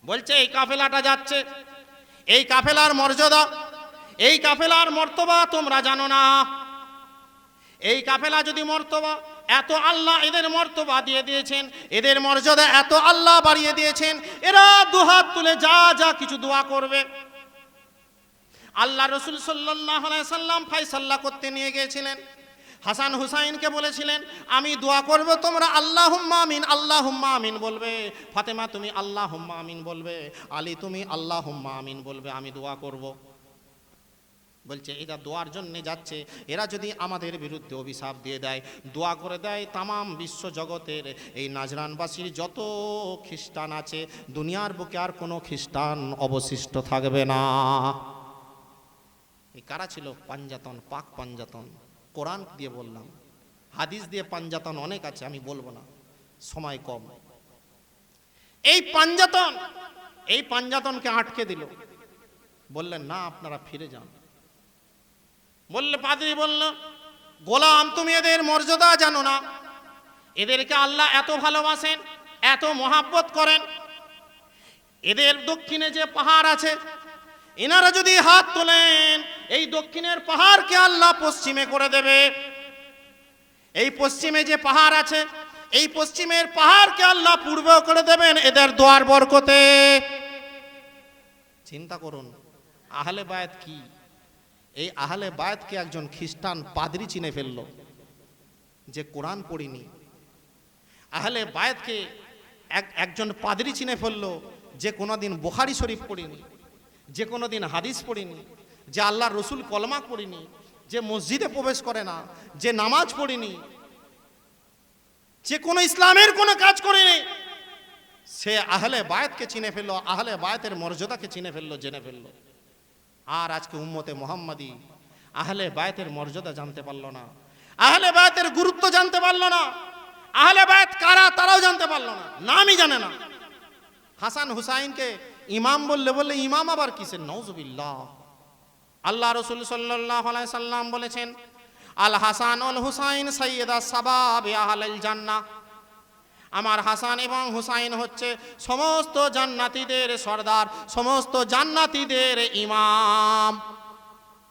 বলছে এই কাফেলাটা যাচ্ছে, এই কাফেলার মর্যাদা, এই কাফেলার মর্তবা তোমরা জানো না। এই কাফেলা যদি মর্তবা এত আল্লাহ এদের মর্তবা দিয়ে দিয়েছেন, এদের মর্যাদা এত আল্লাহ বাড়িয়ে দিয়েছেন, এরা দুহাত তুলে যা যা কিছু দোয়া করবে। আল্লাহ রসুল সাল্লাল্লাহু আলাইহি সাল্লাম ফায়সালা করতে নিয়ে গিয়েছিলেন। হাসান হুসাইনকে বলেছিলেন আমি দোয়া করব, তোমরা আল্লাহুম্মা আমিন আল্লাহুম্মা আমিন বলবে। ফাতেমা তুমি আল্লাহুম্মা আমিন বলবে, আলী তুমি আল্লাহুম্মা আমিন বলবে, আমি দোয়া করব। বলছে এরা দোয়ার জন্য যাচ্ছে, এরা যদি আমাদের বিরুদ্ধে অভিশাপ দিয়ে দেয়, দোয়া করে দেয় তামাম বিশ্ব জগতের এই নাজরানবাসীর যত খ্রিস্টান আছে, দুনিয়ার বুকে আর কোনো খ্রিস্টান অবশিষ্ট থাকবে না। এই কারা ছিল? পাঞ্জাতন, পাক পাঞ্জাতন। কোরআন দিয়ে বললাম, হাদিস দিয়ে পাঞ্জাতন অনেক আছে, আমি বলবো না, সময় কম। এই পাঞ্জাতনকে আটকে দিল, বললেন না আপনারা ফিরে যান। বললে পাদ্রী বলল গোলাম তুমি এদের মর্যাদা জানো না, এদেরকে আল্লাহ এত ভালোবাসেন, এত মহাব্বত করেন। এদের দক্ষিণে যে পাহাড় আছে, এনারা যদি হাত তোলেন এই দক্ষিণের পাহাড়কে আল্লাহ পশ্চিমে করে দেবে। এই পশ্চিমে যে পাহাড় আছে, এই পশ্চিমের পাহাড়কে আল্লাহ পূর্বে করে দেবেন এদের দোয়ার বরকতে। চিন্তা করুন আহলে বায়াত কি। এই আহলে বায়াতকে একজন খ্রিস্টান পাদ্রী চিনে ফেলল যে কোরআন পড়িনি। আহলে বায়াতকে একজন পাদ্রী চিনে ফেলল যে কোনোদিন বুখারী শরীফ পড়িনি, যে কোনোদিন হাদিস পড়িনি, যে আল্লাহর রসুল কলমা পড়িনি, যে মসজিদে প্রবেশ করে না, যে নামাজ পড়িনি, যে কোনো ইসলামের কোনো কাজ করেনি, সে আহলে বায়াতকে চিনে ফেললো, আহলে বায়াতের মর্যাদাকে চিনে ফেললো, জেনে ফেললো। আর আজকে উম্মতে মুহাম্মাদি আহলে বায়াতের মর্যাদা জানতে পারলো না, আহলে বায়াতের গুরুত্ব জানতে পারলো না, আহলে বায়াত কারা তারাও জানতে পারলো না, নামই জানে না। হাসান হুসাইনকে ইমাম বললে ইমাম আবার কিসের? নাউজুবিল্লাহ। আল্লাহ রসুল সাল্লাল্লাহু আলাইহি সাল্লাম বলেছেন আল হাসান আল হুসাইন সাইয়্যিদা সাবাবি আহলিল জান্নাহ। আমার হাসান এবং হুসাইন হচ্ছে সমস্ত জান্নাতীদের সর্দার, সমস্ত জান্নাতীদের ইমাম।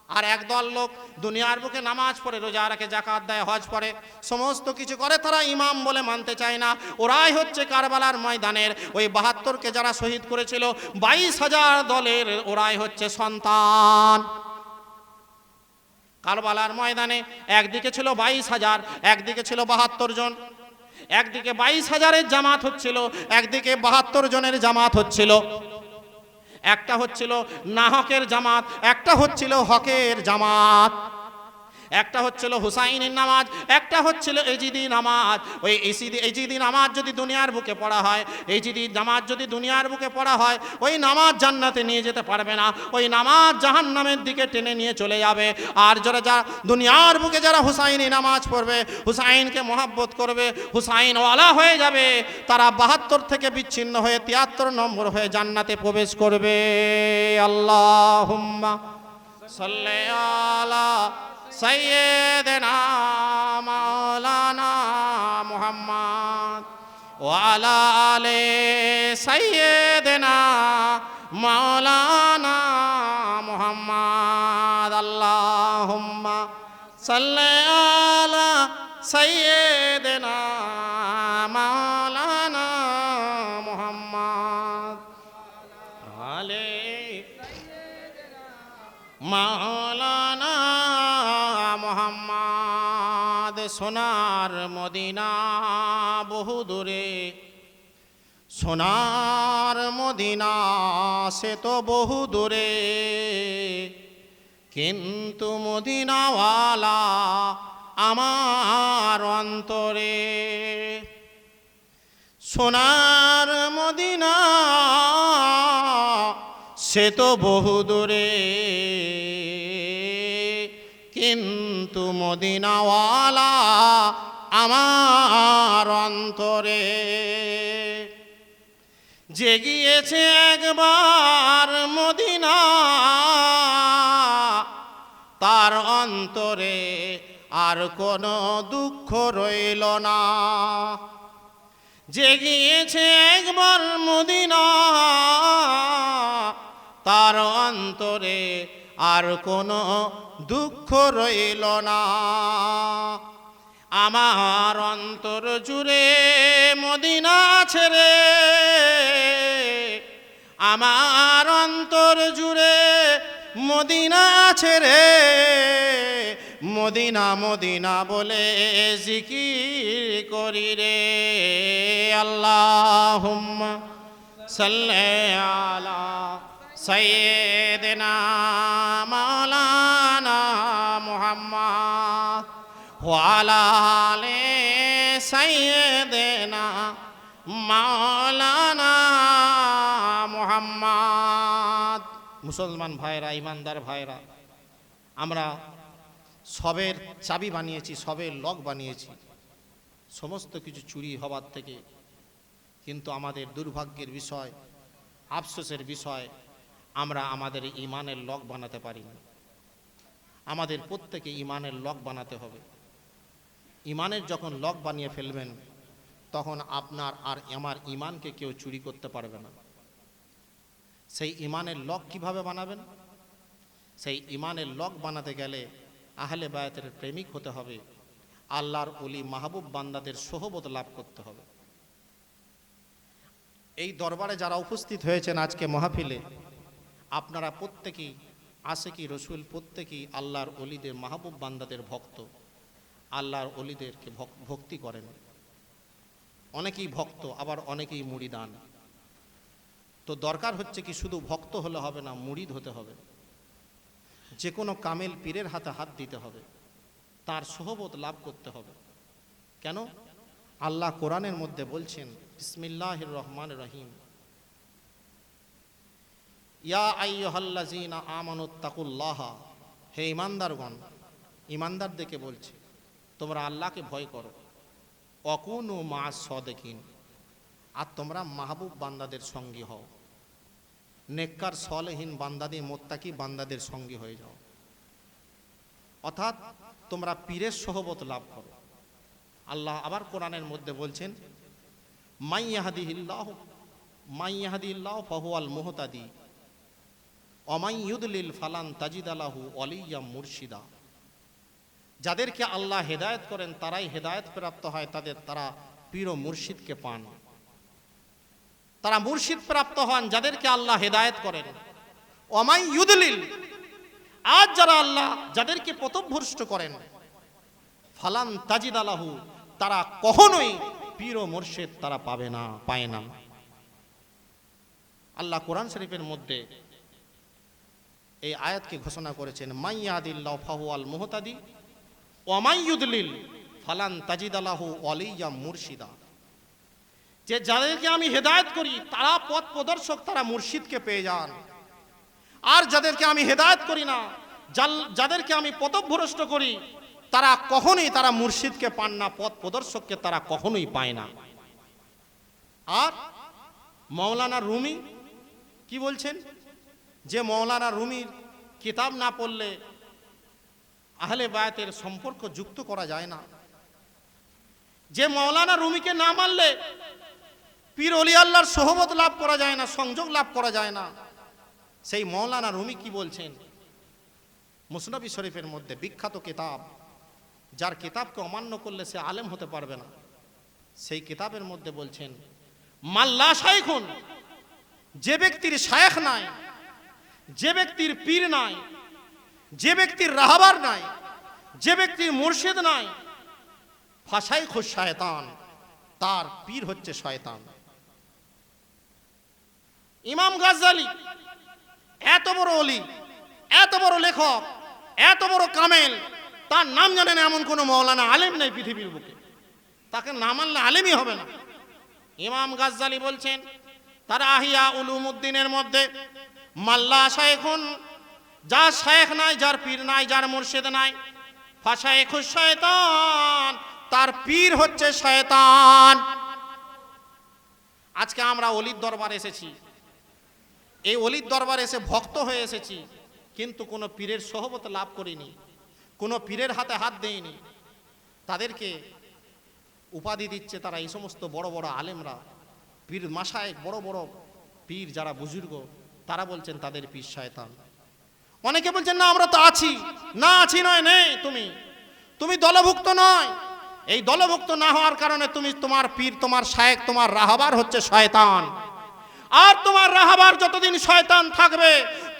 আর একদল লোক দুনিয়ার বুকে নামাজ পড়ে, রোজা রাখে, যাকাত দেয়, হজ পড়ে, সমস্ত কিছু করে, তারা ইমাম বলে মানতে চায় না। ওরাই হচ্ছে কারবালার ময়দানের ওই ৭২কে যারা শহীদ করেছিল ২২,০০০ দলের ওরাই হচ্ছে সন্তান। কারবালার ময়দানে একদিকে ছিল ২২,০০০, একদিকে ছিল ৭২ জন। একদিকে ২২,০০০-এর জামাত হচ্ছিল, একদিকে ৭২ জনের জামাত হচ্ছিল। একটা হচ্ছিল নাহকের জামাত, একটা হচ্ছিল হকের জামাত। একটা হচ্ছিল হুসাইনের নামাজ, একটা হচ্ছিল এজিদি নামাজ। ওই এজিদি নামাজ যদি দুনিয়ার বুকে পড়া হয়, এজিদি নামাজ যদি দুনিয়ার বুকে পড়া হয়, ওই নামাজ জান্নাতে নিয়ে যেতে পারবে না, ওই নামাজ জাহান্নামের দিকে টেনে নিয়ে চলে যাবে। আর যারা দুনিয়ার বুকে যারা হুসাইনি নামাজ পড়বে, হুসাইনকে মহব্বত করবে, হুসাইনওয়ালা হয়ে যাবে, তারা ৭২ থেকে বিচ্ছিন্ন হয়ে ৭৩ নম্বর হয়ে জান্নাতে প্রবেশ করবে। আল্লাহুম্মা সাল্লি আলা সাইয়্যিদিনা মাওলানা মুহাম্মদ ওয়া আলা আলি সাইয়্যিদিনা মাওলানা মুহাম্মদ। আল্লাহুম্মা সাল্লি আলা সাইয়্যিদিনা মাওলানা মুহাম্মদ আলি মাওলানা মুহাম্মদ। সোনার মদিনা বহু দূরে, সোনার মদিনা সে তো বহু দূরে, কিন্তু মদিনাওয়ালা আমার অন্তরে। সোনার মদিনা সে তো বহু দূরে, কিন্তু মদিনাওয়ালা আমার অন্তরে। যে গিয়েছে একবার মদিনা তার অন্তরে আর কোনো দুঃখ রইল না। যে গিয়েছে একবার মদিনা তার অন্তরে আর কোনো দুঃখ রইল না। আমার অন্তর জুড়ে মদিনা ছেড়ে, আমার অন্তর জুড়ে মদিনা ছেড়ে, মদিনা মদিনা বলে জিকির করি রে। আল্লাহুম্মা সাল্লি আলা সাইয়্যিদিনা মাওলানা মুহাম্মদ ওয়া আলা আলি সাইয়্যিদিনা মাওলানা মুহাম্মদ। মুসলমান ভাইরা, ইমানদার ভাইরা, আমরা সবের চাবি বানিয়েছি, সবের লক বানিয়েছি সমস্ত কিছু চুরি হবার থেকে, কিন্তু আমাদের দুর্ভাগ্যের বিষয়, আফসোসের বিষয়, আমরা আমাদের ইমানের লক বানাতে পারিনি। আমাদের প্রত্যেকে ইমানের লক বানাতে হবে। ইমানের যখন লক বানিয়ে ফেলবেন, তখন আপনার আর আমার ইমানকে কেউ চুরি করতে পারবে না। সেই ইমানের লক কিভাবে বানাবেন? সেই ইমানের লক বানাতে গেলে আহলে বায়াতের প্রেমিক হতে হবে, আল্লাহর ওলি মাহবুব বান্দাদের সোহবত লাভ করতে হবে। এই দরবারে যারা উপস্থিত হয়েছেন আজকে মাহফিলে, আপনারা প্রত্যেকেই আশিকি রসুল, প্রত্যেকেই আল্লাহর ওলিদের মাহবুব বান্দাদের ভক্ত, আল্লাহর ওলিদেরকে ভক্তি করেন। অনেকেই ভক্ত, আবার অনেকেই মুরিদান। তো দরকার হচ্ছে কি, শুধু ভক্ত হলে হবে না, মুরিদ হতে হবে। যে কোনো কামেল পীরের হাতে হাত দিতে হবে, তার সোহবত লাভ করতে হবে। কেন? আল্লাহ কোরআনের মধ্যে বলছেন, বিসমিল্লাহির রহমানির রহিম, ইয়া আইয়ুহাল্লাযীনা আমানুত্তাকুল্লাহা, হে ঈমানদারগণ, ঈমানদারদেরকে বলছে তোমরা আল্লাহকে ভয় করো, ওয়াকুনু মা'আস সাদিকিন, আর তোমরা মাহবুব বান্দাদের সঙ্গী হও, নেককার সলেহীন বান্দাদের, মুত্তাকি বান্দাদের সঙ্গী হয়ে যাও। অর্থাৎ তোমরা পীরের সোহবত লাভ করো। আল্লাহ আবার কোরআনের মধ্যে বলছেন, মাইয়াহদিহিল্লাহু ফাহুয়াল মুহতাদি ওয়া মান ইউদলিল ফালান তাজিদ লাহু ওয়ালিয়্যাম মুরশিদা। যাদেরকে আল্লাহ হেদায়েত করেন তারাই হেদায়েত প্রাপ্ত হয়, তারা পীর ও মুর্শিদকে পান। তারা মুর্শিদ প্রাপ্ত হন যাদেরকে আল্লাহ হেদায়েত করেন। ওয়া মান ইউদলিল, আজ যারা আল্লাহ যাদেরকে পথভ্রষ্ট করেন, ফালান তাজিদ লাহু, তারা কখনোই পীর ও মুর্শিদ তারা পায় না। আল্লাহ কোরআন শরীফের মধ্যে এই আয়াতকে ঘোষণা করেছেন, মাইয়াদিল্লাহু ফাহুয়াল মুহতাদি ওয়া মান ইউদলিল ফালান তাজিদ লাহু ওয়ালিয়্যাম মুরশিদা। যে যাদেরকে আমি হেদায়েত করি তারা পথ প্রদর্শক, তারা মুর্শিদকে পেয়ে যান। আর যাদেরকে আমি হেদায়েত করি না, যাদেরকে আমি পথভ্রষ্ট করি, তারা কখনোই তারা মুর্শিদকে পান না, পথ প্রদর্শককে তারা কখনোই পায় না। আর মাওলানা রুমি কি বলছেন? যে মাওলানা রুমির কিতাব না পড়লে আহলে বায়াতের সম্পর্ক যুক্ত করা যায় না। যে মাওলানা রুমিকে না মানলে পীর ওলি আল্লাহর সোহবত লাভ করা যায় না, সংযোগ লাভ করা যায় না। সেই মাওলানা রুমি কি বলছেন? মুসনবী শরীফের মধ্যে বিখ্যাত কিতাব, যার কিতাবকে অমান্য করলে সে আলেম হতে পারবে না, সেই কিতাবের মধ্যে বলছেন, মাল্লা শাইখুন, যে ব্যক্তির শায়েখ নাই, যে ব্যক্তির পীর নাই, যে ব্যক্তির রাহবার নাই, যে ব্যক্তির মুর্শিদ নাই, ফাশাইখু শয়তান, তার পীর হচ্ছে শয়তান। ইমাম গাজ্জালি এত বড় ওলি, এত বড় লেখক, এত বড় কামেল, তার নাম জানেন এমন কোন মাওলানা আলেম নেই পৃথিবীর বুকে, তাকে না মানলে আলেমই হবে না। ইমাম গাজ্জালি বলছেন তার আহিয়া উলুমুদ্দিনের মধ্যে, মাল্লা শাইখুন, যার শায়েখ নাই, যার পীর নাই, যার মুর্শিদ নাই, ফাশাইখু শয়তান, তার পীর হচ্ছে শয়তান। আজকে আমরা ওলির দরবার এসেছি, এই ওলির দরবার এসে ভক্ত হয়ে এসেছি, কিন্তু কোনো পীরের সোহবত লাভ করিনি, কোনো পীরের হাতে হাত দেইনি। তাদেরকে উপাধি দিচ্ছে তারা এই সমস্ত বড় বড় আলেমরা, পীর মাশায়েখ, বড় বড় পীর যারা বুজুর্গ, তারা বলছেন তাদের পীর শয়তান। অনেকে বলছেন না আমরা তো আছি, না আছি নয়, নেই, তুমি দলভুক্ত নয়। এই দলভুক্ত না হওয়ার কারণে তুমি তোমার পীর, তোমার শায়েখ, তোমার রাহবার হচ্ছে শয়তান। আর তোমার রাহবার যতদিন শয়তান থাকবে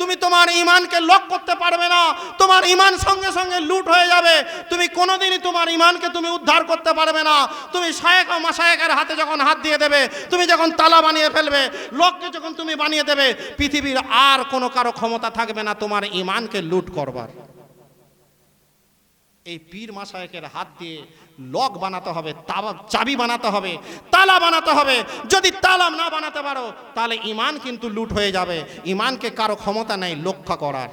তুমি তোমার ঈমানকে লক করতে পারবে না, তোমার ঈমান সঙ্গে সঙ্গে লুট হয়ে যাবে। তুমি কোনোদিনই তোমার ঈমানকে তুমি উদ্ধার করতে পারবে না। তুমি শায়েখ ও মাশায়েখের হাতে যখন হাত দিয়ে দেবে, তুমি যখন তালা বানিয়ে ফেলবে, লককে যখন তুমি বানিয়ে দেবে, পৃথিবীর আর কোনো কারো ক্ষমতা থাকবে না তোমার ঈমানকে লুট করবার। এই পীর মাশায়েখের হাত দিয়ে লক বানাতে হবে, চাবি বানাতে হবে, তালা বানাতে হবে। যদি তালা না বানাতে পারো তাহলে ঈমান কিন্তু লুট হয়ে যাবে। ঈমানকে কারো ক্ষমতা নেই রক্ষা করার,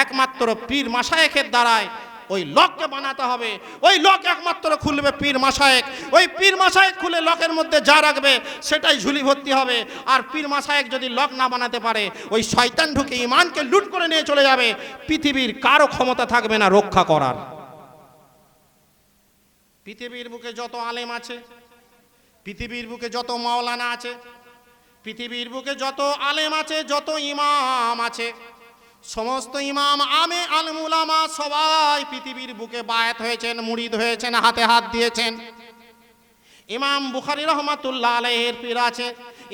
একমাত্র পীর মাশায়েখের দ্বারাই ওই লককে বানাতে হবে। ওই লক একমাত্র খুলবে পীর মাশায়েখ। ওই পীর মাশায়েখ খুলে লকের মধ্যে যা রাখবে সেটাই ঝুলি ভর্তি হবে। আর পীর মাশায়েখ যদি লক না বানাতে পারে, ওই শয়তান ঢুকে ঈমানকে লুট করে নিয়ে চলে যাবে। পৃথিবীর কারো ক্ষমতা থাকবে না রক্ষা করার। পৃথিবীর বুকে যত আলেম আছে, পৃথিবীর বুকে যত মাওলানা আছে, পৃথিবীর বুকে যত আলেম আছে, যত ইমাম আছে, সমস্ত ইমাম আমে আলেম উলামা সবাই পৃথিবীর বুকে বায়াত হয়েছেন, মুরিদ হয়েছেন, হাতে হাত দিয়েছেন। ইমাম বুখারী রহমাতুল্লাহ আলাইহির পীর আছে,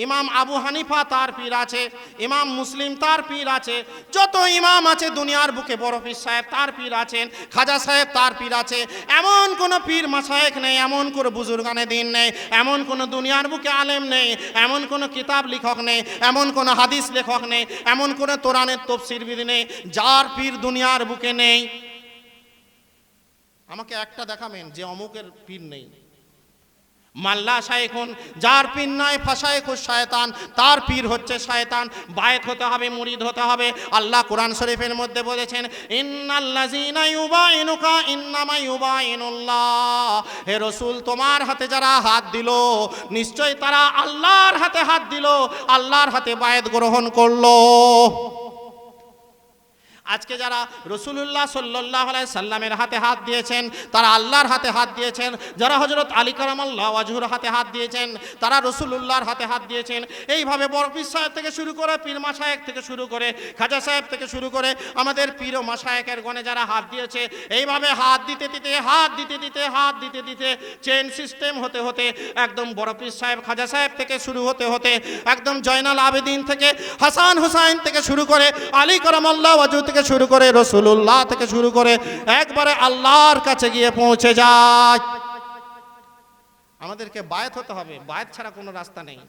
ইমাম আবু হানিফা তার পীর আছে, ইমাম মুসলিম তার পীর আছে, যত ইমাম আছে দুনিয়ার বুকে বড় পীর সাহেব তার পীর আছেন, খাজা সাহেব তার পীর আছে। এমন কোন পীর মাশায়েখ নেই, এমন কোন বুজুর্গানে দিন নেই, এমন কোন দুনিয়ার বুকে আলেম নেই, এমন কোন কিতাব লেখক নেই, এমন কোন হাদিস লেখক নেই, এমন কোন কোরআনের তাফসীরবিদ নেই যার পীর দুনিয়ার বুকে নেই। আমাকে একটা দেখাবেন যে অমুকের পীর নেই। মাল্লা শায়েখুন, যার পীর নাই ফাশায়েখুশ শয়তান, তার পীর হচ্ছে শয়তান। বায়াত হতে হবে, মুরিদ হতে হবে। আল্লাহ কোরআন শরীফের মধ্যে বলেছেন, ইন্নাল্লাযীনা ইউবাইনুকা ইন্নামা ইউবাইনুল্লাহ। হে রাসূল, তোমার হাতে যারা হাত দিল নিশ্চয় তারা আল্লাহর হাতে হাত দিল, আল্লাহর হাতে বায়াত গ্রহণ করলো। আজকে যারা রাসূলুল্লাহ সাল্লাল্লাহু আলাইহি সাল্লামের হাতে হাত দিয়েছেন তারা আল্লাহর হাতে হাত দিয়েছেন। যারা হযরত আলী কারামাল্লাহু ওয়াজহুর হাতে হাত দিয়েছেন তারা রাসূলুল্লাহর হাতে হাত দিয়েছেন। এইভাবে বড় পীর সাহেব থেকে শুরু করে, পীর মাশায়েখ থেকে শুরু করে, খাজা সাহেব থেকে শুরু করে আমাদের পীর ও মাশায়েখের গণে যারা হাত দিয়েছে, এইভাবে হাত দিতে দিতে হাত দিতে দিতে হাত দিতে দিতে চেইন সিস্টেম হতে হতে একদম বড় পীর সাহেব খাজা সাহেব থেকে শুরু হতে হতে একদম জয়নাল আবেদিন থেকে, হাসান হুসাইন থেকে শুরু করে, আলী কারামাল্লাহু ওয়াজহু থেকে শুরু করে, রাসূলুল্লাহ থেকে শুরু করে একবারে আল্লাহর কাছে গিয়ে পৌঁছে যায়। আমাদেরকে বায়াত হতে হবে, বায়াত ছাড়া কোনো রাস্তা নেই।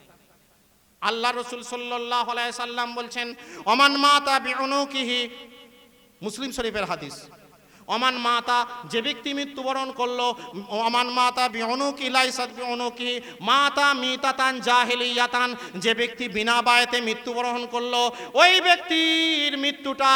আল্লাহ রাসূল সাল্লাল্লাহু আলাইহি সাল্লাম বলছেন, ওমান মাতা বিউনুকিহি, মুসলিম শরীফের হাদিস, ওমান মাতা, যে ব্যক্তি মৃত্যুবরণ করলো, ওমান মাতা বিউনুকি লাইসাত বিউনুকি মাতা মিতাতান জাহিলিয়াতান, যে ব্যক্তি বিনা বায়াতে মৃত্যুবরণ করলো ওই ব্যক্তির মৃত্যুটা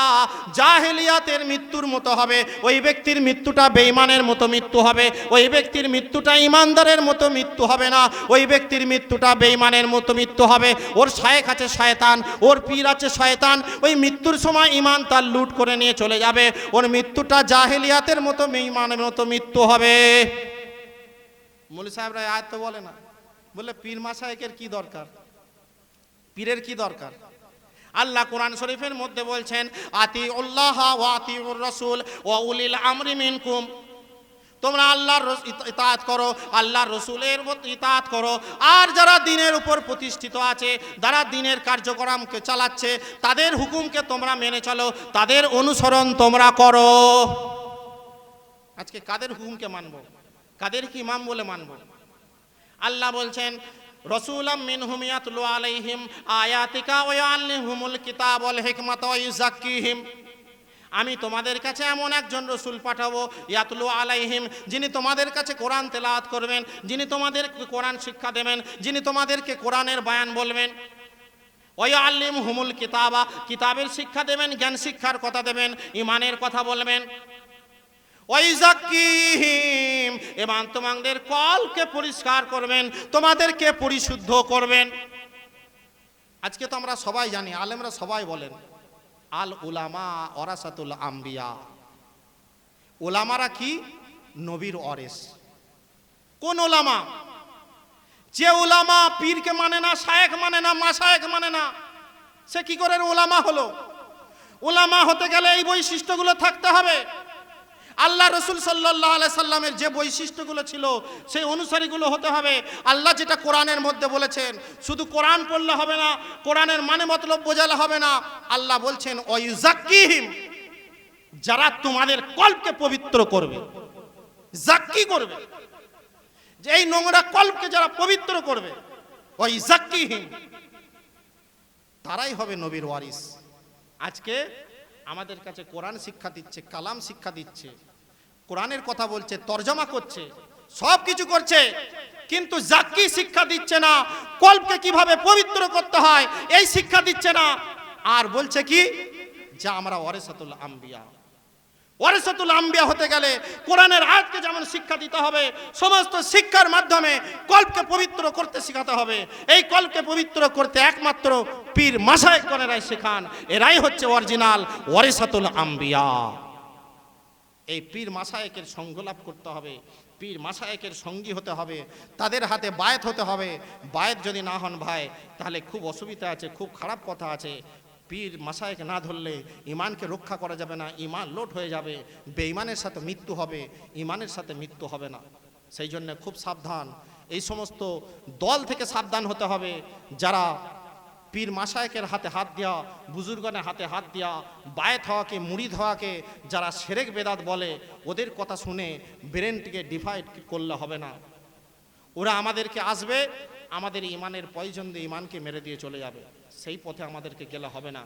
জাহিলিয়াতের মৃত্যুর মতো হবে, ওই ব্যক্তির মৃত্যুটা বেঈমানের মতো মৃত্যু হবে, ওই ব্যক্তির মৃত্যুটা ঈমানদারের মতো মৃত্যু হবে না, ওই ব্যক্তির মৃত্যুটা বেঈমানের মতো মৃত্যু হবে। ওর শায়েখ আছে শয়তান, ওর পীর আছে শয়তান, ওই মৃত্যুর সময় ঈমান তার লুট করে নিয়ে চলে যাবে, ওর মৃত্যুটা জাহেলিয়াতের মতো বেঈমানের মতো মৃত্যু হবে। মৌলভী সাহেবরা আয়াত তো বলে না, বলে পীর মাশায়েখের কি দরকার, পীরের কি দরকার? আল্লাহ কোরআন শরীফের মধ্যে বলছেন, আতিউল্লাহ ওয়া আতিউর রাসূল ওয়া উলিল আমরি মিনকুম, তোমরা আল্লাহর ইতাআত করো, আল্লাহর রাসূলের ইতাআত করো, আর যারা দ্বীনের উপর প্রতিষ্ঠিত আছে, যারা দ্বীনের কার্যক্রমকে চালাচ্ছে তাদের হুকুমকে তোমরা মেনে চলো, তাদের অনুসরণ তোমরা করো। আজকে কাদের হুকুমকে মানব, কাদের কি ইমাম বলে মানব? আল্লাহ বলছেন, রাসূলাম মিনহুম ইয়াতলু আলাইহিম আয়াতিকা ওয়া ইউআল্লিমুহুমুল কিতাব ওয়াল হিকমাতা ওয়া ইউযাক্কিহিম, আমি তোমাদের কাছে এমন একজন রসুল পাঠাবো, ইয়াতলু আলাইহিম, যিনি তোমাদের কাছে কোরআন তেলাওয়াত করবেন, যিনি তোমাদের কোরআন শিক্ষা দেবেন, যিনি তোমাদেরকে কোরআনের বয়ান বলবেন, ওয়া ইউআল্লিমুহুমুল কিতাবা, কিতাবের শিক্ষা দেবেন, জ্ঞান শিক্ষার কথা দেবেন, ঈমানের কথা বলবেন, ওয়া ইউযাক্কিহিম, এবং তোমাদের কলকে পরিষ্কার করবেন, তোমাদেরকে পরিশুদ্ধ করবেন। আজকে তো আমরা সবাই জানি, আলেমরা সবাই বলেন আল উলামা ওয়ারাসাতুল আম্বিয়া, উলামারা কি? নবীর ওয়ারিস। কোন উলামা? যে উলামা পীরকে মানে না, শায়েখ মানে না, মাশায়েখ মানে না, সে কি করে ওলামা হলো? ওলামা হতে গেলে এই বৈশিষ্ট্যগুলো থাকতে হবে। আল্লাহ রসুল সাল্লাল্লাহু আলাইহি সাল্লামের যে বৈশিষ্ট্যগুলো ছিল সেই অনুসারীগুলো হতে হবে। আল্লাহ যেটা কোরআনের মধ্যে বলেছেন, শুধু কোরআন পড়লে হবে না, কোরআনের মানে মতলব বোঝালে হবে না। আল্লাহ বলছেন ওয়ায়ুযাক্কিহিম, যারা তোমাদের কলবকে পবিত্র করবে, জাক্কি করবে, যে এই নোংরা কলবকে যারা পবিত্র করবে, ওয়ায়ুযাক্কিহিম, তারাই হবে নবীর ওয়ারিস। আজকে আমাদের কাছে কোরআন শিক্ষা দিচ্ছে, কালাম শিক্ষা দিচ্ছে, কোরআনের কথা বলছে, তরজমা করছে, সব কিছু করছে, কিন্তু জাক্কি শিক্ষা দিচ্ছে না, কলবকে কিভাবে পবিত্র করতে হয় এই শিক্ষা দিচ্ছে না। আর বলছে কি, যা আমরা ওয়ারিসাতুল আম্বিয়া। ওয়ারিসাতুল আম্বিয়া হতে গেলে কোরআনের আয়াতকে যেমন শিক্ষা দিতে হবে, সমস্ত শিক্ষার মাধ্যমে কলবকে পবিত্র করতে শেখাতে হবে। এই কলবকে পবিত্র করতে একমাত্র পীর মাশায়েখগণেরাই শেখান, এরাই হচ্ছে অরিজিনাল ওয়ারিসাতুল আম্বিয়া। এই পীর মাশায়েখের সঙ্গ লাভ করতে হবে, পীর মাশায়েখের সঙ্গী হতে হবে, তাদের হাতে বায়াত হতে হবে। বায়াত যদি না হন ভাই, তাহলে খুব অসুবিধা আছে, খুব খারাপ কথা আছে। পীর মাশায়েখ না ধরলে ইমানকে রক্ষা করা যাবে না, ইমান লোট হয়ে যাবে, বেঈমানের সাথে মৃত্যু হবে, ইমানের সাথে মৃত্যু হবে না। সেই জন্য খুব সাবধান, এই সমস্ত দল থেকে সাবধান হতে হবে, যারা পীর মাশায়েখের হাতে হাত দেওয়া, বুজুর্গনের হাতে হাত দেওয়া, বায়াত হওয়াকে, মুরিদ হওয়াকে যারা শিরক বেদাত বলে, ওদের কথা শুনে ব্রেনটিকে ডিভাইড করলে হবে না। ওরা আমাদেরকে আসবে, আমাদের ইমানের পয়জন দিয়ে ইমানকে মেরে দিয়ে চলে যাবে, সেই পথে আমাদেরকে গেলে হবে না।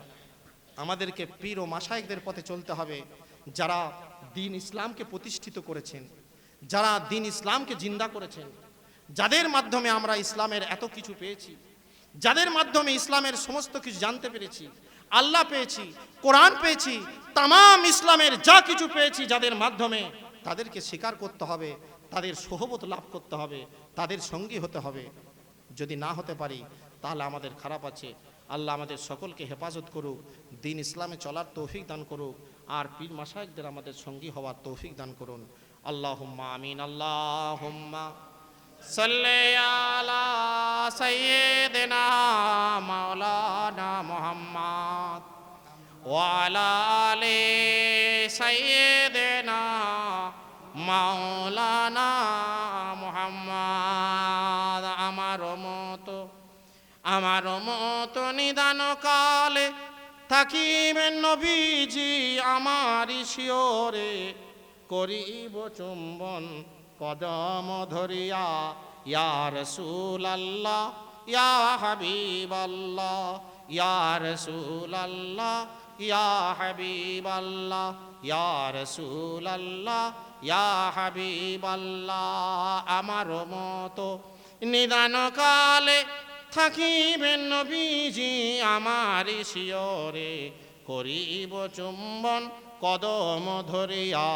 আমাদেরকে পীর ও মাশায়েখদের পথে চলতে হবে, যারা দ্বীন ইসলামকে প্রতিষ্ঠিত করেছেন, যারা দ্বীন ইসলামকে জিন্দা করেছেন, যাদের মাধ্যমে আমরা ইসলামের এত কিছু পেয়েছি, যাদের মাধ্যমে ইসলামের সমস্ত কিছু জানতে পেরেছি, আল্লাহ পেয়েছি, কোরআন পেয়েছি, তামাম ইসলামের যা কিছু পেয়েছি, যাদের মাধ্যমে, তাদেরকে স্বীকার করতে হবে, তাদের সোহবত লাভ করতে হবে, তাদের সঙ্গী হতে হবে। যদি না হতে পারি তাহলে আমাদের খারাপ আছে। আল্লাহ আমাদের সকলকে হেফাজত করুক, দ্বীন ইসলামে চলার তৌফিক দান করুক, আর পীর মাশায়েখদের আমাদের সঙ্গী হওয়ার তৌফিক দান করুন। আল্লাহুম্মা আমিন। আল্লাহুম্মা সাল্লি আলা সাইয়্যিদিনা মাওলানা মুহাম্মদ ওয়া আলা আলি সাইয়্যিদিনা মাওলানা মুহাম্মদ। আমার মতো নিদান কালে থাকিবেন নবীজি আমার শিয়রে, করিব চুম্বন কদম ধরিয়া, ইয়া রাসূলুল্লাহ ইয়া হাবিবাল্লাহ, ইয়া রাসূলুল্লাহ ইয়া হাবিবাল্লাহ, ইয়া রাসূলুল্লাহ ইয়া হাবিবাল্লাহ। আমার মতো নিদান কালে থাকিবেন নবীজি আমার শিয়রে, করিব চুম্বন কদম ধরিয়া,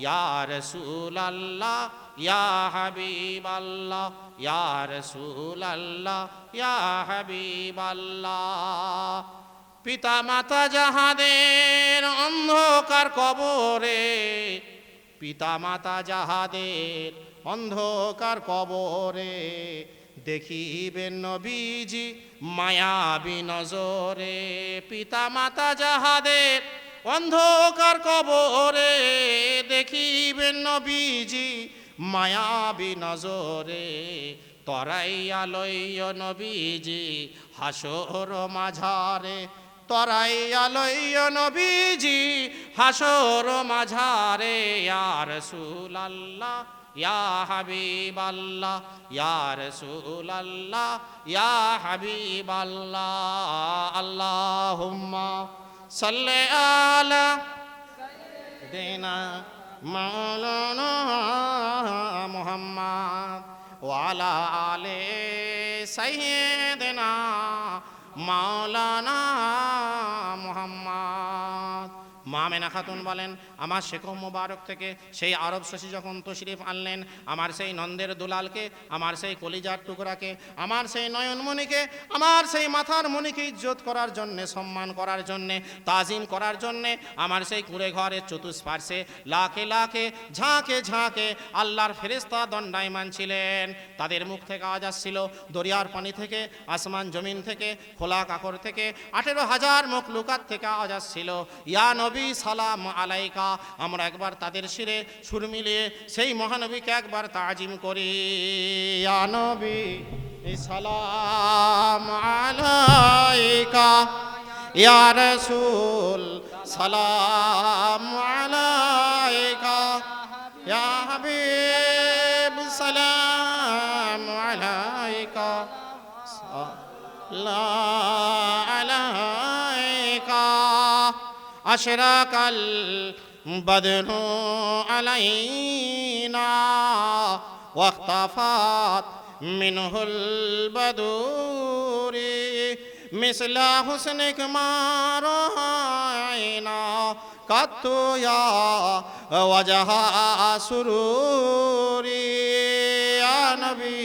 ইয়া রাসূলুল্লাহ ইয়া হাবিবাল্লাহ, ইয়া রাসূলুল্লাহ ইয়া হাবিবাল্লাহ। পিতা মাতা যাহাদের অন্ধকার কবরে, পিতা মাতা যাহাদের অন্ধকার কবরে, দেখিবেন নবীজি মায়াবী নজরে। পিতা মাতা যাহাদের অন্ধকার কবরে, দেখিবেন নবীজি মায়াবী নজরে। তরাইয়া লইয় নবীজি হাসর মাঝারে, তরাইয়া লইয় নবীজি হাসর মাঝারে। ইয়া রাসূলুল্লাহ ইয়া হাবিবাল্লাহ, ইয়া রাসূলুল্লাহ ইয়া হাবিবাল্লাহ। আল্লাহুম্মা সাল্লি আলা সাইয়্যিদিনা মাওলানা মুহাম্মদ ওয়া আলা আলি সাইয়্যিদিনা মাওলানা মুহাম্মদ। মা আমেনা খাতুন বলেন, আমার শেখ মোবারক থেকে সেই আরব শশী যখন তশরিফ আনলেন, আমার সেই নন্দের দুলালকে, আমার সেই কলিজার টুকরাকে, আমার সেই নয়নমণিকে, আমার সেই মাথার মণিকে ইজ্জত করার জন্যে, সম্মান করার জন্যে, তাজিম করার জন্যে, আমার সেই কুঁড়ে ঘরের চতুষ্পার্শ্বে লাখে লাখে ঝাঁকে ঝাঁকে আল্লাহর ফেরেশতা দণ্ডায়মান ছিলেন। তাদের মুখ থেকে আওয়াজ আসছিল, দরিয়ার পানি থেকে, আসমান জমিন থেকে, খোলা কাকর থেকে, 18,000 মখলুকাত থেকে আওয়াজ আসছিল, ইয়া নবী সালাম আলাইকা। আমরা একবার তাদের শিরে সুর মিলিয়ে সেই মহানবীকে একবার তাজিম করি। ইয়া নবী সালাম আলাইকা, ইয়া রাসূল সালাম আলাইকা, ইয়া হাবিব সালাম আলাইকা, সালাম আলাইকা। আশরাকাল বদরু আলাইনা ওয়াখতাফাত মিনহুল বদুরি মিসলা হুসনিক মা রায়না কাত্তু ইয়া ওয়াজহা সুরুরি। ইয়া নবী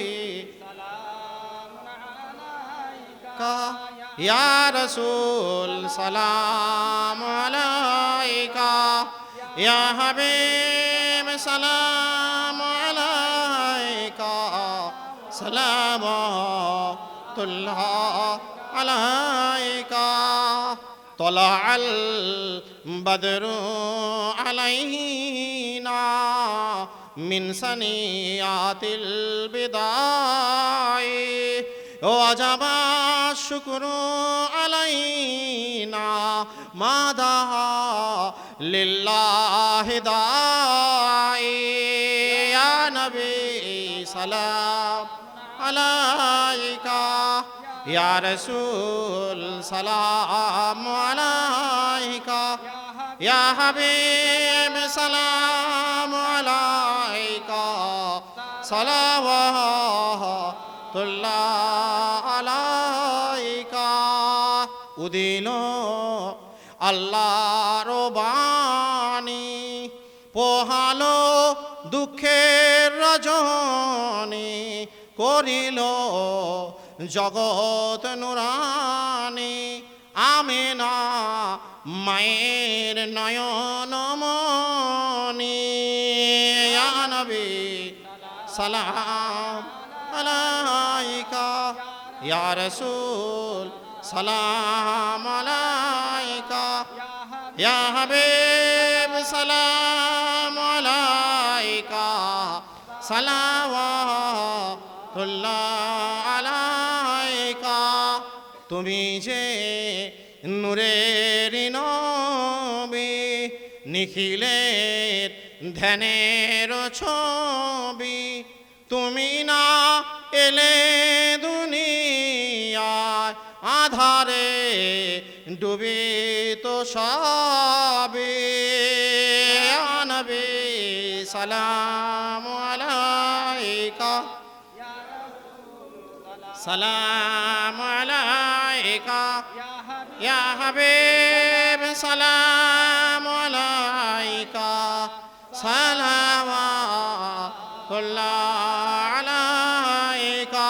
ইয়া রাসূল সালাম আলাইকা, ইয়া হাবিব সালাম আলাইকা, সালামাতুল্লাহ আলাইকা। তলাআল বদরু আলাইনা মিন সানিয়াতিল বিদাই ওয়াজাবা শুকরু আলাইনা মাদা লিল্লাহি দাই। ইয়া নবী সালাম আলাইকা, ইয়া রাসূল সালাম আলাইকা, ইয়া হাবিব সালাম আলাইকা, সালাওয়াতুল্লাহ আলাইকা। উদিল আল্লাহর বাণী, পোহালো দুঃখের রজনী, করিল জগৎ নুরানি। আমেনা মায়ের নয়নমণি, ইয়া নবী সালাম আলাইকা, ইয়া রাসূল সালাম আলাইকা, ইয়া হাবিব সালাম আলাইকা, সালাওয়াতুল্লাহ আলাইকা। তুমি যে নূরের নবী, নিখিলের ধ্যানের ছবি, তুমি না এলে দুনিয়ায় আধারে ডুবিত সবে। ইয়া নবী সালাম আলাইকা, সালাম আলাইকা, ইয়া হাবিব সালাম আলাইকা, সালাওয়াতুল্লাহ আলাইকা।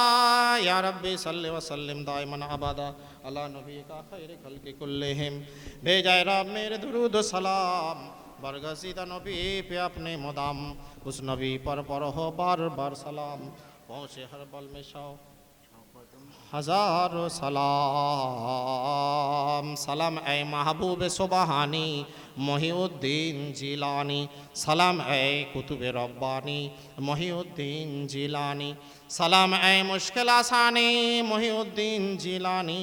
ইয়া রাব্বি সাল্লি ওয়া সাল্লিম দাইমান আবাদা আলা নবিয়িকা খায়রি খালকি কুল্লিহিম। भेजाए रब मेरे दुरूद सलाम बरगज़ीदा नबी पे अपने मुदाम, उस नबी पर हो बार बार सलाम। पहुँचे हर बल में शाओ हजारों सलाम। सलाम ए महबूब सुबहानी मोहिउद्दीन जिलानी, सलाम ए कुतुब रब्बानी मोहिउद्दीन जिलानी, सलाम ए मुश्किल आसानी मोहिउद्दीन जिलानी,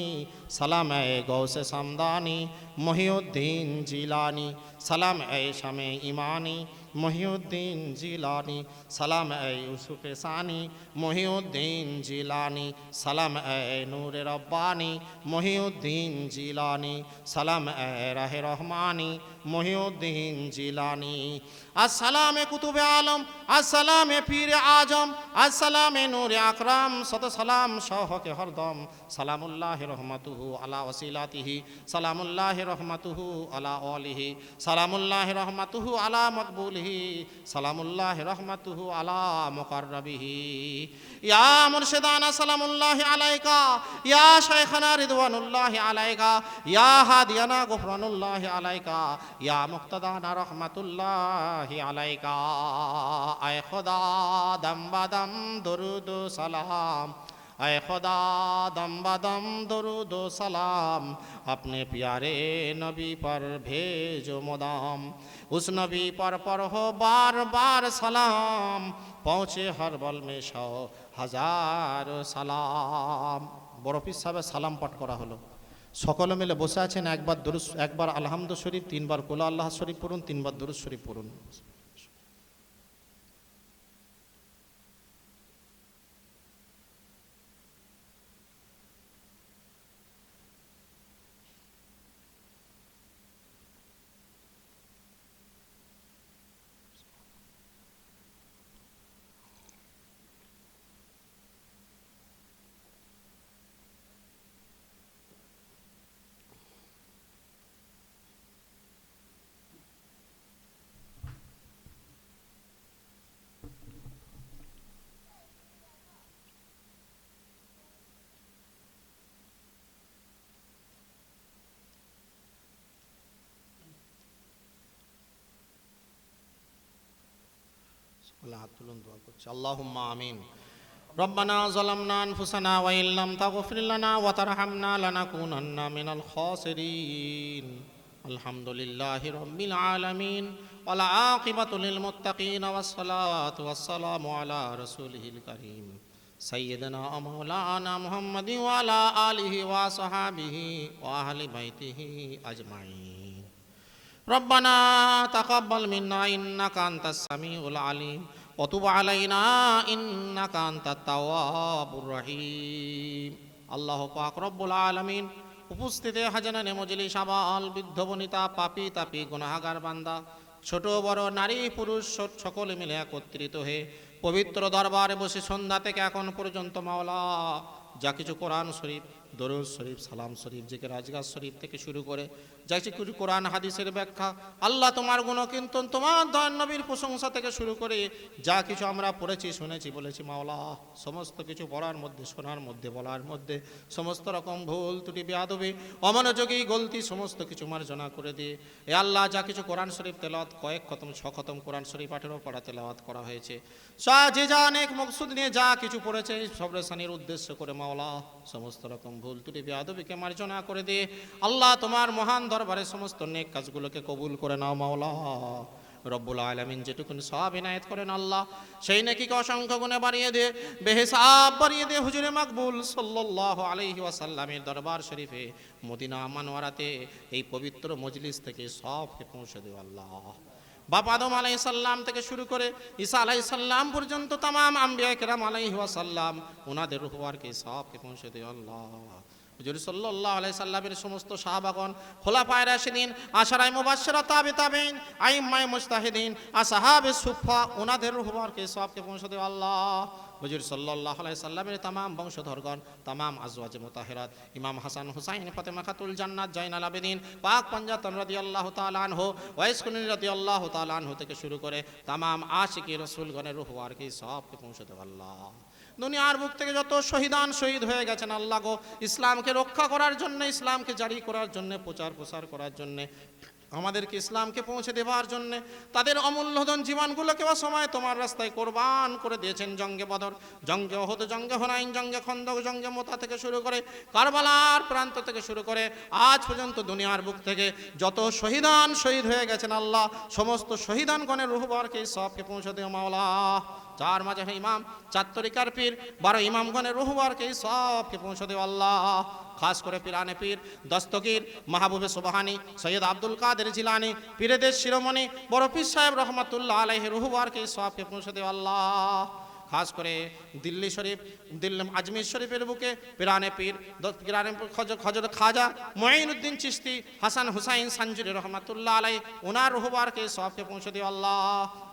सलाम ए गौसे समदानी मोहिउद्दीन जिलानी, सलाम ए शमे ईमानी मोहिउद्दीन जिलानी, सलाम ए यूसुफ सानी मोहिउद्दीन जिलानी, सलाम ए नूर रब्बानी मोहिउद्दीन जिलानी, सलाम ए राह रहमानी मोहिउद्दीन जिलानी। अस्सलाम कुतुब आलम, अस्सलाम पीर आजम, अस्सलाम नूर अकरम, सत सलाम शाह के हरदम, সালামুল্লাহি রহমাতুহু আলা ওয়াসিলাতিহি, সালামুল্লাহি রহমাতুহু আলা আলিহি, সালামুল্লাহি রহমাতুহু আলা মকবুলিহি, সালামুল্লাহি রহমাতুহু আলা মুকাররাবিহি। ইয়া মুর্শিদানা সালামুল্লাহি আলাইকা, ইয়া শাইখানা রিদওয়ানুল্লাহি আলাইকা, ইয়া হাদিয়ানা গুফরানুল্লাহি আলাইকা, ইয়া মুক্তাদানা রহমাতুল্লাহি আলাইকা। আয় খোদা দম বাদম দরুদ সালাম, आए खुदा दम बदम दरूद सलाम, अपने प्यारे नबी पर भेजो मुदाम, उस नबी पर हो बार बार सलाम, पहुँचे हर बल में 100,000 সালাম। বড় পীর সাহেবের সালাম পাঠ করা হলো। সকলে মিলে বসে আছেন, একবার আলহামদু শরীফ, 3 বার কুল আল্লাহ শরীফ পড়ুন, 3 বার দুরূদ শরীফ পড়ুন। اللهم آمين ربنا ظلمنا أنفسنا وإن لم تغفر لنا وترحمنا لنكونن من الخاسرين الحمد لله رب العالمين والعاقبة للمتقين والصلاة والسلام على رسوله الكريم سيدنا ومولانا محمد وعلى آله وصحابه وأهل بيته أجمعين ربنا تقبل منا إنك أنت السميع العليم وتب علينا إنك أنت التواب الرحيم আল্লাহ পাক রব্বুল আলামিন উপস্থিত হাজারানে মজলিস আবাল বৃদ্ধ বনিতা পাপী তাপী গুনাহগার বান্দা ছোট বড় নারী পুরুষ সকলে মিলে একত্রিত হয়ে পবিত্র দরবারে বসে সন্ধ্যা থেকে এখন পর্যন্ত মাওলা যা কিছু কোরআন শরীফ, দরুদ শরীফ, সালাম শরীফ, জিকির আজকার শরীফ থেকে শুরু করে যা কিছু কোরআন হাদিসের ব্যাখ্যা, আল্লাহ তোমার গুণকীর্তন, তোমার দয়ার নবীর প্রশংসা থেকে শুরু করে যা কিছু আমরা পড়েছি, শুনেছি, বলেছি মাওলা, সমস্ত কিছু পড়ার মধ্যে, শোনার মধ্যে, বলার মধ্যে সমস্ত রকম ভুল ত্রুটি বেয়াদবি অমনোযোগী গলতি সমস্ত কিছু মার্জনা করে দিয়ে এ আল্লাহ যা কিছু কোরআন শরীফ তেলাওয়াত কয়েক খতম 6 খতম কোরআন শরীফ 18 পারা তেলাওয়াত করা হয়েছে, যে যা অনেক মকসুদ নিয়ে যা কিছু পড়েছে সবরেসানির উদ্দেশ্য করে মাওলা সমস্ত রকম ভুল ত্রুটি বেয়াদবিকে মার্জনা করে দিয়ে আল্লাহ তোমার মহান দরবারে সমস্ত নেক কাজগুলোকে কবুল করে নাও মাওলা রব্বুল আলামিন। যেটুকুন সওয়াব ইনায়েত করেন আল্লাহ সেই নেকিকে অসংখ্য গুণে বাড়িয়ে দিয়ে বেহিসাব বাড়িয়ে দিয়ে হুজুরে মাকবুল সাল্লাল্লাহু আলাইহি ওয়াসাল্লামের দরবার শরীফে মদিনা মানওয়ারাতে এই পবিত্র মজলিস থেকে সবকে পৌঁছে দেও আল্লাহ। বাপ আদম আলাইহিস সালাম থেকে শুরু করে ঈসা আলাইহিস সালাম পর্যন্ত तमाम আম্বিয়া কেরাম আলাইহি ওয়াসাল্লাম ওনাদের রূহবারকে সবকে পৌঁছে দেও আল্লাহ। হুজুর সাল্লাল্লাহু আলাইহি সাল্লামের সমস্ত সাহাবাগণ, খোলাফায়ে রাশিদিন, আশারায়ে মুবাশশিরা, তাবিঈন, আইম্মায়ে মুজতাহিদিন, আসহাবে সুফফা ওনাদের রূহবারকে সবকে পৌঁছে দেও আল্লাহ। হুজুর সাল্লাল্লাহু আলাইহি সাল্লামের तमाम বংশধরগণ, तमाम আজওয়াজে মুতাহহিরাত, ইমাম হাসান হুসাইন, ফাতেমা খাতুল জান্নাত, জয়নাল আবেদিন, পাক পঞ্জাতন রাদিয়াল্লাহু তাআলা আনহু, ওয়াইস কুরনি রাদিয়াল্লাহু তাআলা আনহু থেকে শুরু করে तमाम আশিকি রাসূলগণের রূহবারকে সবকে পৌঁছে দেও আল্লাহ। দুনিয়ার বুক থেকে যত শহীদ হয়ে গেছেন আল্লাহ গো, ইসলামকে রক্ষা করার জন্য, ইসলামকে জারি করার জন্য, প্রচার করার জন্য, আমাদেরকে ইসলামকে পৌঁছে দেওয়ার জন্য তাদের অমূল্যধন জীবনগুলোকে অসময় তোমার রাস্তায় কোরবান করে দিয়েছেন। জঙ্গে বদর, জঙ্গে ওহদ, জঙ্গে হুনাইন, জঙ্গে খন্দক, জঙ্গে মোতা থেকে শুরু করে কারবালার প্রান্ত থেকে শুরু করে আজ পর্যন্ত দুনিয়ার বুক থেকে যত শহীদ হয়ে গেছেন আল্লাহ সমস্ত শহীদানগণের রূহবারকে সবকে পৌঁছে দেও মাওলা। চার মাঝে ইমাম, 4 তরিকার পীর, 12 ইমামগণের রূহবারকে সবকে পৌঁছে দেও আল্লাহ। খাস করে পীরানে পীর, দস্তগীর, মাহবুবে সুবহানি, সৈয়দ আব্দুল কাদের জিলানী, পীরেদের শিরোমণি বড় পীর সাহেব রহমাতুল্লাহ আলাইহি রূহবারকে সবকে পৌঁছে দেও আল্লাহ। খাস করে দিল্লি শরীফ, আজমির শরীফের বুকে পীরানে পীর, হযরত খাজা মুঈনুদ্দিন চিশতি, হাসান হুসাইন সানজুরি রহমাতুল্লাহ আলাইহি ওনার রূহবারকে সবকে পৌঁছে দিও আল্লাহ।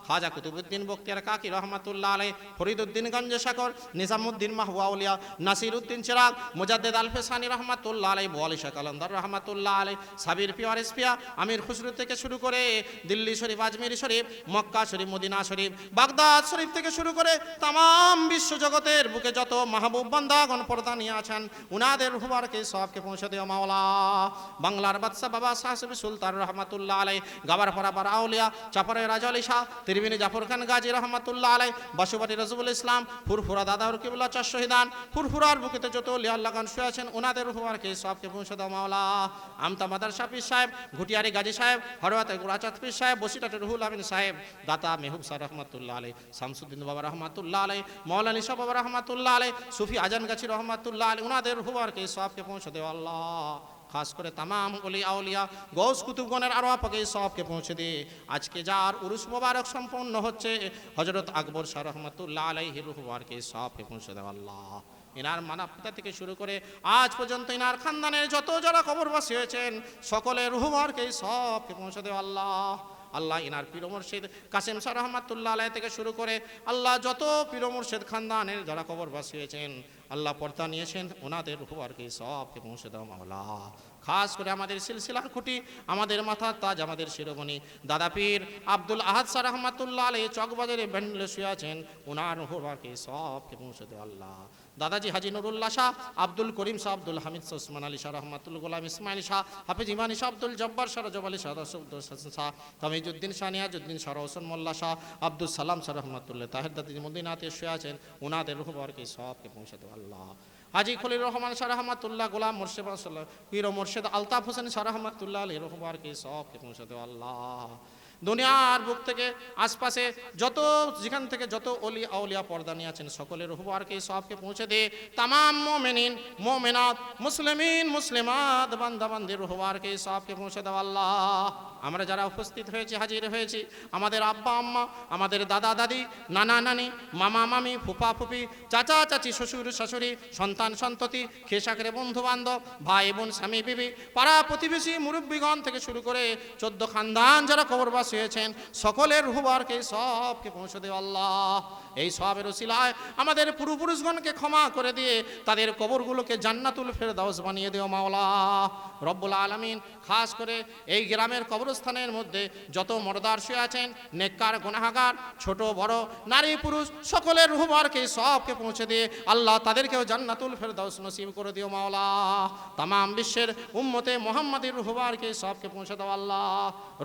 খাজা কুতুবুদ্দিন বখতিয়ার কাকি রহমাতুল্লাহ আলাই, ফরিদুদ্দিন গঞ্জ শাকর, নিজামুদ্দিন মাহবুবা আউলিয়া, নাসিরুদ্দিন চিরাগ, মুজাদ্দেদ আলফেসানি রহমাতুল্লাহ আলাই, বোয়ালি শাহ কালান্দার রহমাতুল্লাহ আলাই, সাবির পিওয়ারিস পিয়া, আমির খুসরু থেকে শুরু করে দিল্লি শরীফ, আজমির শরীফ, মক্কা শরীফ, মদিনা শরীফ, বাগদাদ শরীফ থেকে শুরু করে তাম বিশ্ব জগতের বুকে যত মাহবুব বান্দাগণ পর্দা নিয়ে আছেন, উনাদের রুহবারকে সবকে পৌঁছে দিও মাওলা। বাংলার বাদশা বাবা সাহেব সুলতান রহমাতুল্লাহ আলাই, গাবারপাড়া বার আউলিয়া, চাপরের রাজা আলী শাহ, তিরমিনি জাফর খান গাজী রহমাতুল্লাহ আলাই, বাসুবাটি রাজুল ইসলাম, ফুরফুরা দাদা রকিবুল্লাহ চার শহীদান, ফুরফুরার বুকেতে যত লিয়াল্লাহ গান শুয়ে আছেন, ওনাদের রুহবারকে সবকে পৌঁছে দাও মাওলা। আমতা মাদারসা পীর সাহেব, ঘুটিয়ারি গাজী সাহেব, হরওয়াতে গুড়াচাঁদ পীর সাহেব, বসিটাটের রুহুল আমিন সাহেব, দাতা মেহবুব শাহ রহমাতুল্লাহ আলাই, শামসুদ্দিন বাবা রহমাতুল্লাহ আলাই, মৌলানা শাহ বাবা রহমাতুল্লাহ আলাই, সুফি আজান গাছি রহমাতুল্লাহ আলাই, ওনাদের রুহবারকে সবকে পৌঁছে দেও আল্লাহ। খাস করে তামাম ওলি আউলিয়া গৌস কুতুবগণের আরওয়া পাকে সবকে পৌঁছে দিয়ে আজকে যার উরুস মোবারক সম্পন্ন হচ্ছে হযরত আকবর শাহ রহমাতুল্লাহ আলাইহির রুহবারকে সবকে পৌঁছে দেও আল্লাহ। ইনার মানব পিতা থেকে শুরু করে আজ পর্যন্ত ইনার খানদানের যত যারা কবরবাসী হয়েছেন সকলের রুহবারকে সবকে পৌঁছে দেও আল্লাহ। আল্লাহ ইনার পীর মুর্শিদ কাসেম শাহ রহমাতুল্লাহ আলাইহি থেকে শুরু করে আল্লাহ যত পীর মুর্শিদ খানদানের যারা কবরবাসী হয়েছেন আল্লাহ পর্দা নিয়েছেন ওনাদের রুহবারকে সবকে পৌঁছে দাও মাওলা। খাস করে আমাদের সিলসিলার খুঁটি, আমাদের মাথার তাজ, আমাদের শিরোমণি দাদা পীর আব্দুল আহাদ শাহ রহমাতুল্লাহ আলাইহি চকবাজারে ব্যান্ডেলে শুয়ে আছেন, ওনার রুহবারকে সবকে পৌঁছে দাও আল্লাহ। দাদাজি হাজি নুরুল্লাহ শাহ, আব্দুল করিম শাহ, আব্দুল হামিদ শাহ, ওসমান আলী শাহ রহমাতুল গোলাম ইসমাইল শাহ, হাফিজ ইমানি শাহ, আব্দুল জব্বার শাহ, রজব আলী শাহ, শাহ তামিজুদ্দিন শাহ, নিয়াজুদ্দিন শাহ, রওশন মোল্লা শাহ, আব্দুল সালাম শাহ রহমাতুল্লাহ তাহের দাদি মদিনাতে শুয়ে আছেন, ওনাদের রুহবারকে সবকে পৌঁছে দাও আল্লাহ। হাজি খলিল রহমান শাহ রহমাতুল্লাহ, গোলাম মুর্শিদ পীর ও মুর্শিদ আলতাফ হোসেন শাহ রহমাতুল্লাহ আলাইহি রুহবারকে সবকে পৌঁছে দাও আল্লাহ। দুনিয়ার বুক থেকে আশপাশে যত যেখান থেকে যত অলি আউলিয়া পর্দা নিয়ে আছেন সকলের রুহবারকে সবকে পৌঁছে দে। তামাম মুমিনিন মুমিনাত মুসলিমিন মুসলিমাত বান্দা বান্দির রুহবারকে সবকে পৌঁছে দাও আল্লাহ। আমরা যারা উপস্থিত হয়েছি, হাজির হয়েছি, আমাদের আব্বা আম্মা, আমাদের দাদা দাদি, নানা নানি, মামা মামি, ফুফা ফুফি, চাচা চাচি, শ্বশুর শাশুড়ি, সন্তান সন্ততি, খেসাকরে বন্ধু বান্ধব, ভাই বোন, স্বামী বিবি, পাড়া প্রতিবেশী, মুরব্বীগণ থেকে শুরু করে 14 খানদান যারা কবরবাসী হয়েছেন সকলের রুহবারকে সবকে পৌঁছে দেও আল্লাহ। এই সবের উসিলায় আমাদের পূর্বপুরুষগণকে ক্ষমা করে দিয়ে তাদের কবরগুলোকে জান্নাতুল ফেরদাউস বানিয়ে দেও মাওলা রব্বুল আলামিন। খাস করে এই গ্রামের কবরস্থানের মধ্যে যত মরদার শুয়ে আছেন, নেককার গুনাহগার, ছোট বড়, নারী পুরুষ, সকলের রুহবারকে সবকে পৌঁছে দিয়ে আল্লাহ তাদেরকেও জান্নাতুল ফেরদাউস নসিব করে দিও মাওলা। তামাম বিশ্বের উম্মতে মুহাম্মাদির রুহবারকে সবকে পৌঁছে দাও আল্লাহ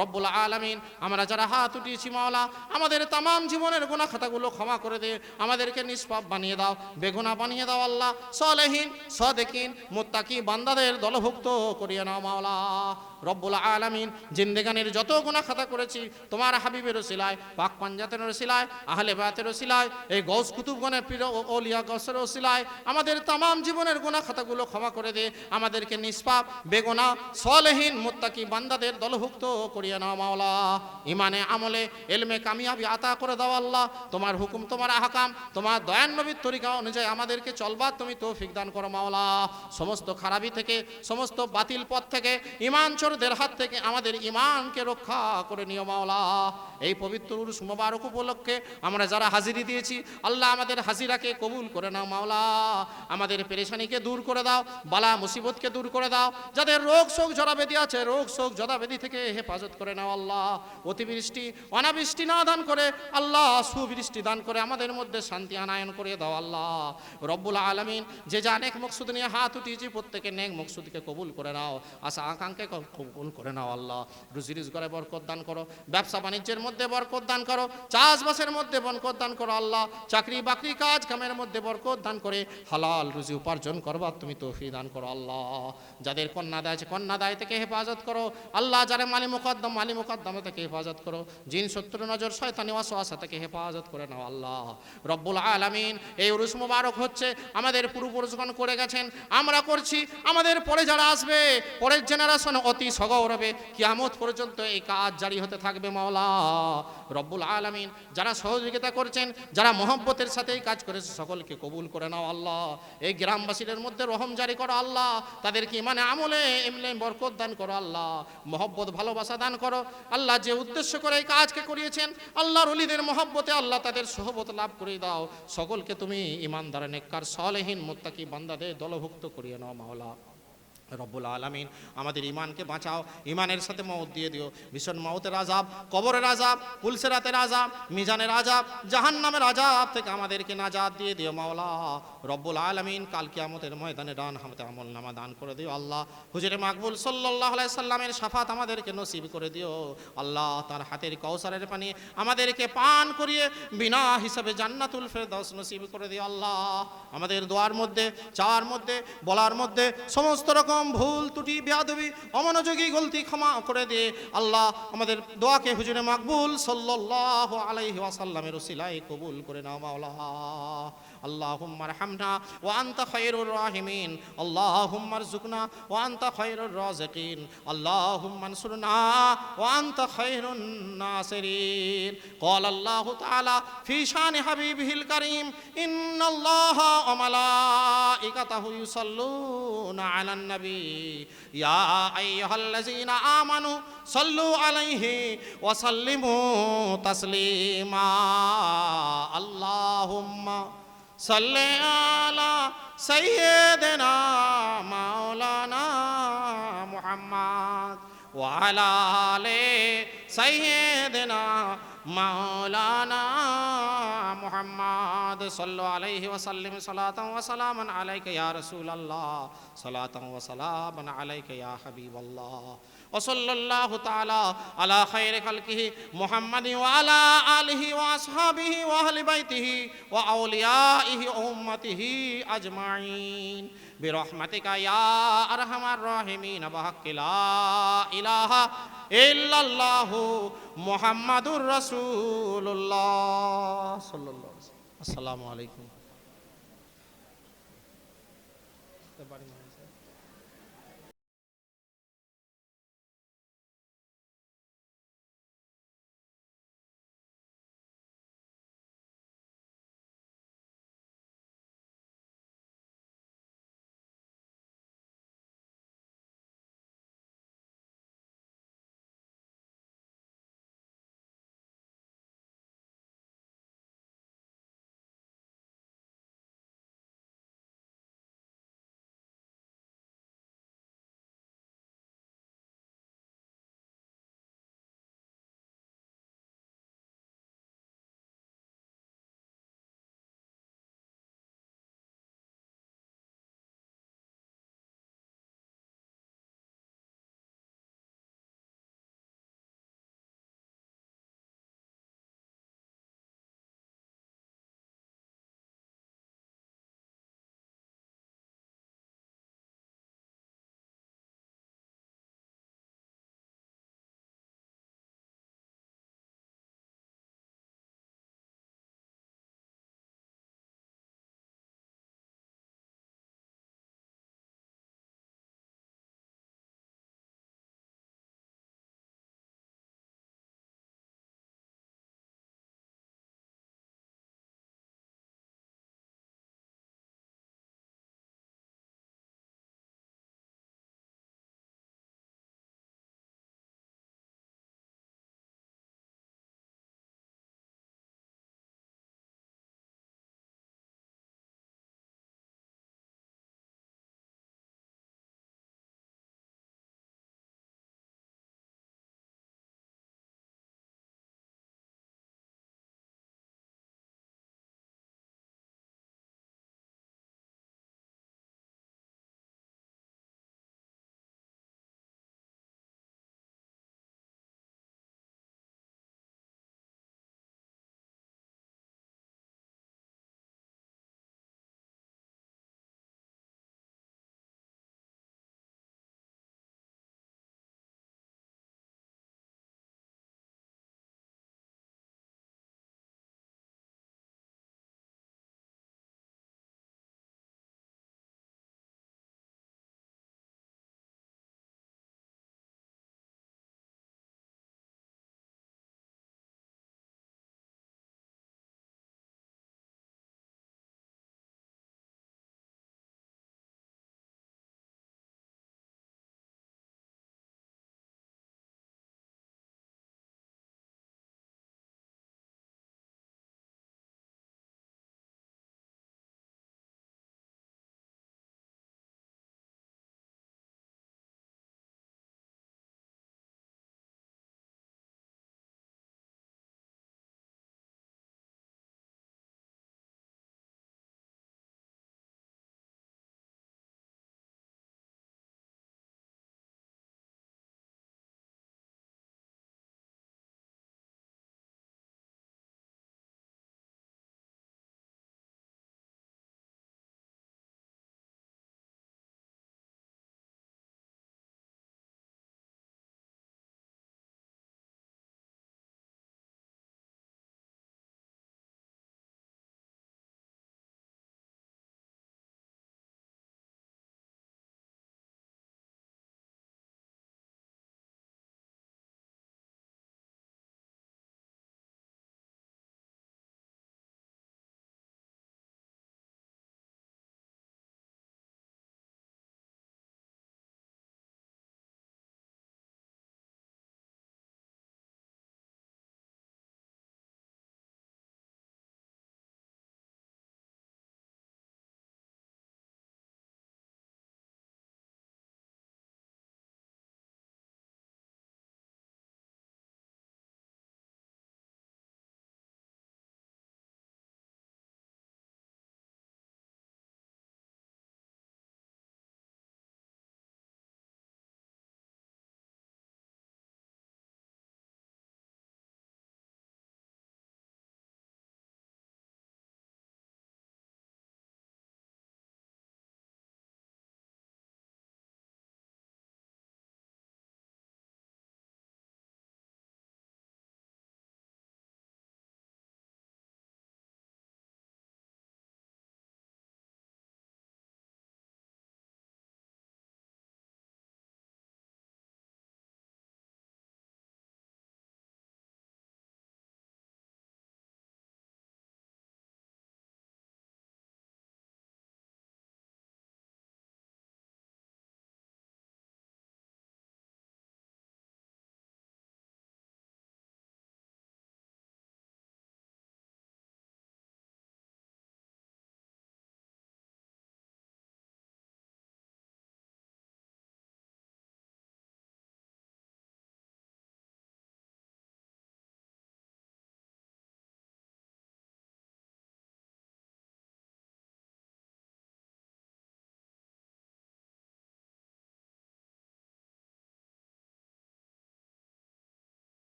রব্বুল আলামিন। আমরা যারা হাত উঠিয়েছি মাওলা, আমাদের তামাম জীবনের গুনাহ খাতাগুলো ক্ষমা করে দে, আমাদেরকে নিষ্পাপ বানিয়ে দাও, বেগুনাহ বানিয়ে দাও আল্লাহ। সালেহিন সাদেকিন মুত্তাকি বান্দাদের দলভুক্ত করিয়ে নাও মাওলা রব্বুল আলামিন। জিন্দেগানির যত গুনাহ খাতা করেছি তোমার হাবিবের ওসিলায়, পাক পাঞ্জাতের ওসিলায়, আহলে বায়াতের ওসিলায়, এই গৌস কুতুবগণের পীর ও আউলিয়া গৌসের ওসিলায় আমাদের তামাম জীবনের গুনাহ খাতাগুলো ক্ষমা করে দে, আমাদেরকে নিষ্পাপ বেগুনাহ সালেহিন মুত্তাকি বান্দাদের দলভুক্ত করিয়ে নাও মাওলা। ইমানে আমলে ইলমে কামিয়াবি আতা করে দাও আল্লাহ। তোমার হুকুম, তোমার আহকাম, তোমার দয়ান নবীর তরিকা অনুযায়ী আমাদেরকে চলবার তুমি তৌফিক দান করো মাওলা। সমস্ত খারাপি থেকে, সমস্ত বাতিল পথ থেকে, ঈমান চোরদের হাত থেকে আমাদের ঈমানকে রক্ষা করে নিও মাওলা। এই পবিত্র উরুস মুবারক উপলক্ষে আমরা যারা হাজিরি দিয়েছি আল্লাহ আমাদের হাজিরাকে কবুল করে নাও মাওলা। আমাদের পেরেশানিকে দূর করে দাও, বালা মুসিবতকে দূর করে দাও। যাদের রোগ শোক জরাবেদি আছে, রোগ শোক জরাবেদি থেকে হেফাজত করে নাও আল্লাহ। অতিবৃষ্টি অনাবৃষ্টি না দান করে আল্লাহ সুবৃষ্টি দান করে আমাদের মধ্যে শান্তি আনায়ন করে দাও আল্লাহ রব্বুল আলামিন। যে যা নেক মকসুদ নিয়ে হাত উঠিয়েছি প্রত্যেকের নেক মকসুদকে কবুল করে নাও, আশা আকাঙ্ক্ষাকে কবুল করে নাও আল্লাহ। রুজি রোজগারে বরকত দান করো, ব্যবসা বাণিজ্যের মধ্যে বরকত দান করো, চাষবাসের মধ্যে বরকত দান করো আল্লাহ। চাকরি বাকরি কাজ কামের মধ্যে বরকত দান করে হালাল রুজি উপার্জন করবার তুমি তৌফিক দান করো আল্লাহ। যাদের কন্যা দায় আছে কন্যা দায় থেকে হেফাজত করো আল্লাহ। যারা মালি মুকদ্দমা থেকে হেফাজত করো, জিন শত্রু নজর শয়তানি ওয়াসওয়াসা থেকে হেফাজত করে নাও আল্লাহ রব্বুল আলামিন। এই উরুস মুবারক হচ্ছে আমাদের পূর্বপুরুষগণ করে গেছেন, আমরা করছি, আমাদের পরে যারা আসবে পরের জেনারেশন অতি সগৌরবে কিয়ামত পর্যন্ত এই কাজ জারি হতে থাকবে মাওলা রব্বুল আলামিন। যারা সহযোগিতা করছেন, যারা মহব্বতের সাথে এই কাজ করেছে সকলকে কবুল করে নাও আল্লাহ। এই গ্রামবাসীদের মধ্যে রহম জারি করো আল্লাহ, তাদেরকে মানে আমলে এমলে বরকত দান করো আল্লাহ, মহব্বত ভালোবাসা দান করো আল্লাহ। যে উদ্দেশ্য করে এই কাজকে করিয়েছেন, আল্লাহর ওলিদের মহব্বতে আল্লাহ তাদের সোহবত লাভ করে দাও। সকলকে তুমি ইমানদার, নেককার, সালেহীন, মুত্তাকি বান্দাদের দলভুক্ত করিয়ে নাও মাওলা রব্বুল আলামিন। আমাদের ইমানকে বাঁচাও, ইমানের সাথে মওত দিয়ে দিও। ভীষণ মওতের আযাব, কবরের আযাব, পুলসিরাতের আযাব, মিজানের আযাব, জাহান্নামের আযাব থেকে আমাদেরকে নাজাত দিয়ে দিও মাওলা রব্বুল আলামিন। কাল কিয়ামতের ময়দানে ডান হাতে আমল নামা দান করে দিও আল্লাহ। হুজুরে মাকবুল সাল্লাল্লাহু আলাইহি সাল্লামের শাফাত আমাদেরকে নসিব করে দিও আল্লাহ। তার হাতের কাউসারের পানি আমাদেরকে পান করিয়ে বিনা হিসাবে জান্নাতুল ফেরদাউস নসিব করে দিও আল্লাহ। আমাদের দোয়ার মধ্যে, চাওয়ার মধ্যে, বলার মধ্যে সমস্ত রকম ভুল ত্রুটি, বেয়াদবি, অমনোযোগী গলতি ক্ষমা করে দে আল্লাহ। আমাদের দোয়াকে হুজুরে মাকবুল সাল্লাল্লাহু আলাইহি ওয়াসাল্লামের ওসিলায় কবুল করে নাও মাওলা। اللهم ارحمنا وأنت خير الراحمين، اللهم ارزقنا وأنت خير الرازقين، اللهم انصرنا وأنت خير الناصرين. قال الله تعالى في شان حبيبه الكريم إن الله وملائكته يصلون على النبي يا أيها الذين آمنوا صلوا عليه وسلموا تسليما. اللهم صل على سيدنا مولانا محمد وعلى آل سيدنا مولانا محمد. صلوا عليه وسلم صلاة وسلاما عليك يا رسول الله، صلاة وسلاما عليك يا حبيب الله. وصلى الله تعالى على خير خلقه محمد وعلى آله وأصحابه وأهل بيته وأوليائه وأمته أجمعين برحمتك يا أرحم الراحمين بحق لا إله إلا الله محمد رسول الله صلى الله عليه وسلم. السلام عليكم.